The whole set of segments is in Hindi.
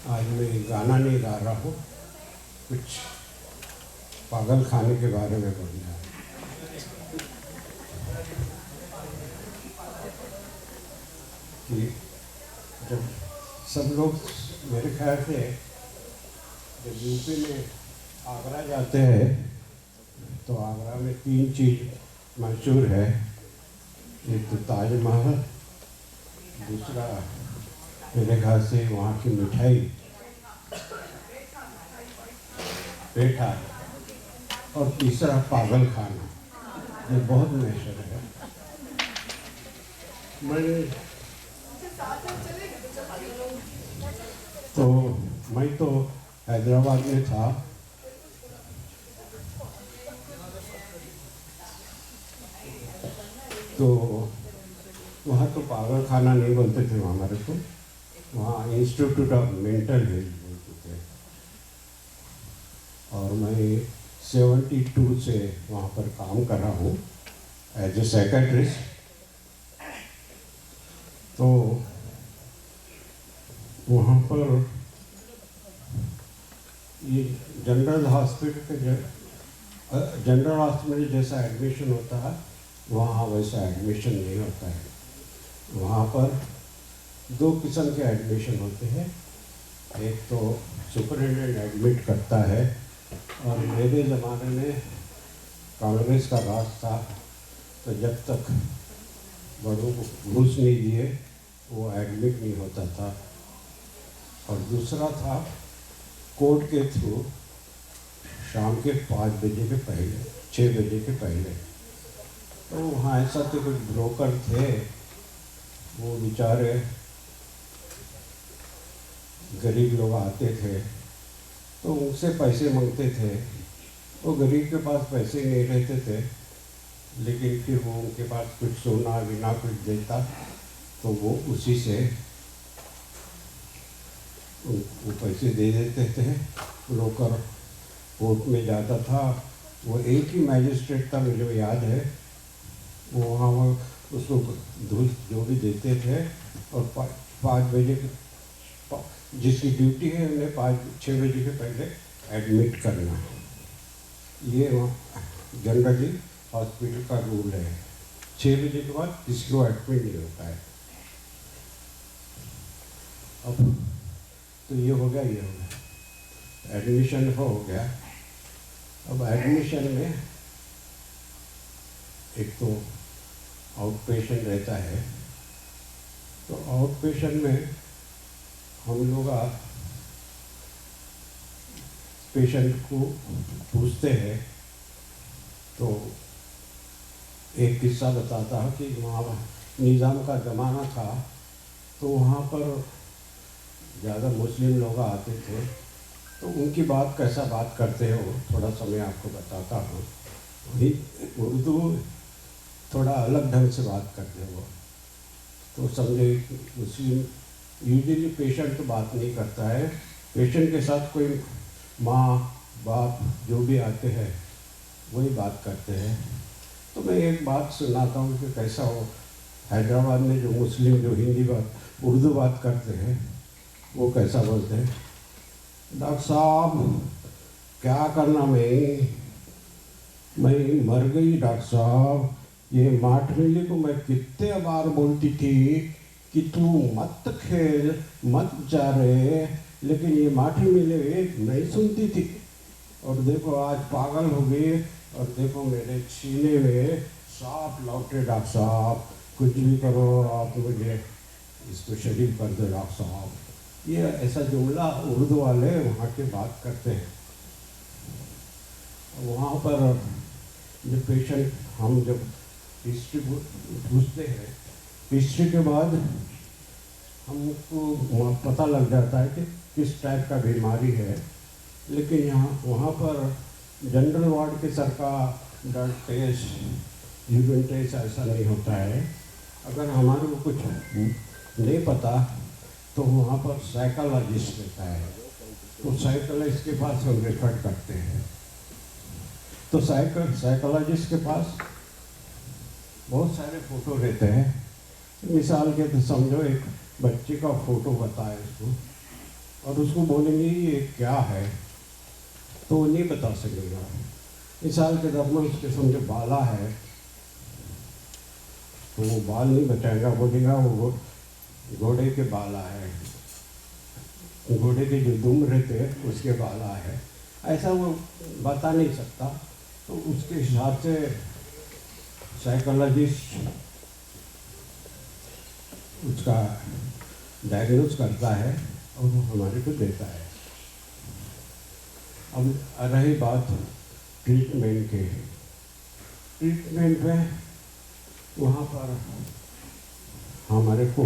आज मैं गाना नहीं गा रहा हूँ, कुछ पागल खाने के बारे में बोलना है। कि जब सब लोग मेरे ख्याल से जब यूपी में आगरा जाते हैं तो आगरा में 3 चीज़ मशहूर है। एक तो ताजमहल, दूसरा मेरे ख्याल से वहाँ की मिठाई पेठा, और तीसरा पागल खाना, ये बहुत मशहूर है। मैं तो हैदराबाद में था, तो वहाँ तो पागल खाना नहीं बोलते थे हमारे को, वहाँ इंस्टीट्यूट ऑफ मेंटल हेल्थ बोलते थे। और मैं 72 से वहाँ पर काम कर रहा हूँ एज ए साइकेट्रिस्ट। तो वहाँ पर ये जनरल हॉस्पिटल जैसा एडमिशन होता है, वहाँ वैसा एडमिशन नहीं होता है। वहाँ पर 2 किस्म के एडमिशन होते हैं। एक तो सुपरिटेंडेंट एडमिट करता है, और मेरे ज़माने में कांग्रेस का राज था, तो जब तक बड़ों को घूस नहीं दिए वो एडमिट नहीं होता था। और दूसरा था कोर्ट के थ्रू, शाम के 5 बजे के पहले, 6 बजे के पहले। तो वहाँ ऐसा तो कुछ ब्रोकर थे, वो बेचारे गरीब लोग आते थे तो उनसे पैसे मांगते थे। वो गरीब के पास पैसे नहीं रहते थे, लेकिन फिर वो उनके पास कुछ सोना बिना कुछ देता तो वो उसी से वो पैसे दे देते थे। ब्रोकर कोर्ट में जाता था, वो एक ही मैजिस्ट्रेट था मुझे याद है, वो वहाँ उसको घूस जो भी देते थे, और 5 बजे जिसकी ड्यूटी है उन्हें 5-6 बजे के पहले एडमिट करना। ये जनरली हॉस्पिटल का रूल है, 6 बजे के बाद किसी को एडमिट नहीं होता है। अब तो ये हो गया, एडमिशन हो गया। अब एडमिशन में एक तो आउट पेशेंट रहता है, तो आउट पेशेंट में हम लोग पेशेंट को पूछते हैं। तो एक किस्सा बताता है कि वहाँ निज़ाम का ज़माना था, तो वहाँ पर ज़्यादा मुस्लिम लोग आते थे, तो उनकी बात कैसा बात करते हो थोड़ा सा मैं आपको बताता हूँ। उर्दू थोड़ा अलग ढंग से बात करते हो, तो समझे मुस्लिम यूजुअली पेशेंट तो बात नहीं करता है, पेशेंट के साथ कोई माँ बाप जो भी आते हैं वही बात करते हैं। तो मैं एक बात सुनाता हूँ कि कैसा हो हैदराबाद में जो मुस्लिम जो हिंदी बात उर्दू बात करते हैं वो कैसा बोलते हैं। डॉक्टर साहब क्या करना, मैं मर गई डॉक्टर साहब। ये माठमिली को मैं कितने बार बोलती थी कि तू मत खेल मत जा रहे, लेकिन ये माठमिली नहीं सुनती थी। और देखो आज पागल हो गई, और देखो मेरे सीने में सांप लौटे डॉक्टर साहब, कुछ भी करो आप मुझे इसको शरीफ कर दो डॉक्टर साहब। ये ऐसा जुमला उर्दू वाले वहाँ के बात करते हैं। वहाँ पर जब पेशेंट हम जब हिस्ट्री पूछते हैं, हिस्ट्री के बाद हमको पता लग जाता है कि किस टाइप का बीमारी है। लेकिन वहाँ पर जनरल वार्ड के सर का ब्लड टेस्ट यूरिन टेस्ट ऐसा नहीं होता है। अगर हमारे को कुछ नहीं पता तो वहाँ पर साइकोलॉजिस्ट रहता है, तो साइकोलॉजिस्ट के पास हम रेफर करते हैं। तो साइकोलॉजिस्ट के पास बहुत सारे फ़ोटो रहते हैं। मिसाल के तो समझो एक बच्चे का फ़ोटो बताए उसको, और उसको बोलेंगे ये क्या है तो वो नहीं बता सकेगा। मिसाल के तौर में उसके समझो बाला है तो वो बाल नहीं बताएगा, बोलेगा वो घोड़े के बाला है, घोड़े के जो दुम रहते हैं उसके बाला है, ऐसा वो बता नहीं सकता। तो उसके हिसाब से साइकोलॉजिस्ट उसका डायग्नोज करता है और वो हमारे को देता है। अब रही बात ट्रीटमेंट के, ट्रीटमेंट में वहाँ पर हमारे को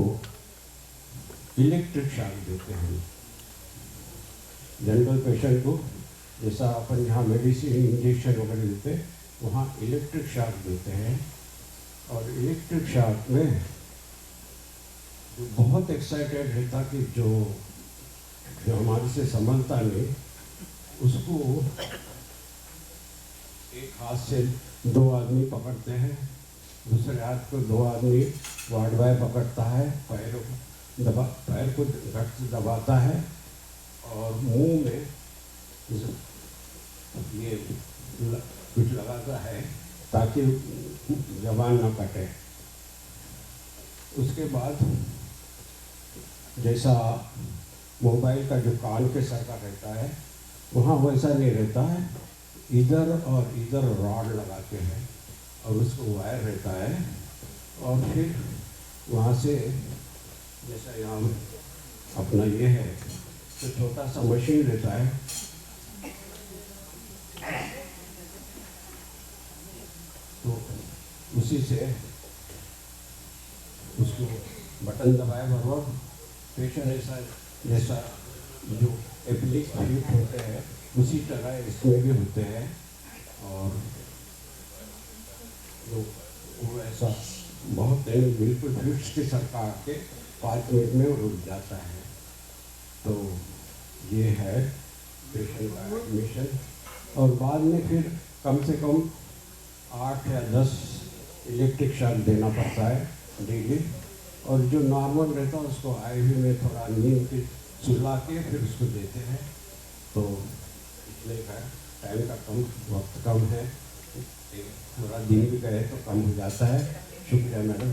इलेक्ट्रिक शॉक देते हैं। जनरल पेशेंट को जैसा अपन यहाँ मेडिसिन इंजेक्शन वगैरह देते हैं, वहाँ इलेक्ट्रिक शॉक देते हैं। और इलेक्ट्रिक शॉक में जो बहुत एक्साइटेड रहता कि जो हमारे से संभलता नहीं, उसको एक हाथ से 2 आदमी पकड़ते हैं, दूसरे हाथ को 2 आदमी वार्ड बॉय पकड़ता है, पैर को घट से दबाता है और मुंह में ये कुछ लगाता है ताकि जबान न कटे। उसके बाद जैसा मोबाइल का जो कान के सर का रहता है वहाँ वैसा नहीं रहता है, इधर और इधर रॉड लगाते हैं और उसको वायर रहता है। और फिर वहाँ से जैसा यहाँ अपना ये है तो छोटा सा मशीन रहता है, तो उसी से उसको बटन दबाए बराबर पेशेंट ऐसा जैसा जो एप्लिक फिट होते हैं उसी तरह इसमें भी होते हैं। और जो वो ऐसा बहुत देर बिल्कुल फिक्स के सरकार के 5 मिनट में रुक जाता है। तो ये है पेशेंट का एडमिशन। और बाद में फिर कम से कम 8 या 10 इलेक्ट्रिक शॉक देना पड़ता है डेली। और जो नॉर्मल रहता है उसको आईवी में थोड़ा नींद की सुला के फिर उसको देते हैं। तो इसलिए का टाइम का कम वक्त कम है, पूरा दिन भी गए तो कम हो जाता है। शुक्रिया मैडम।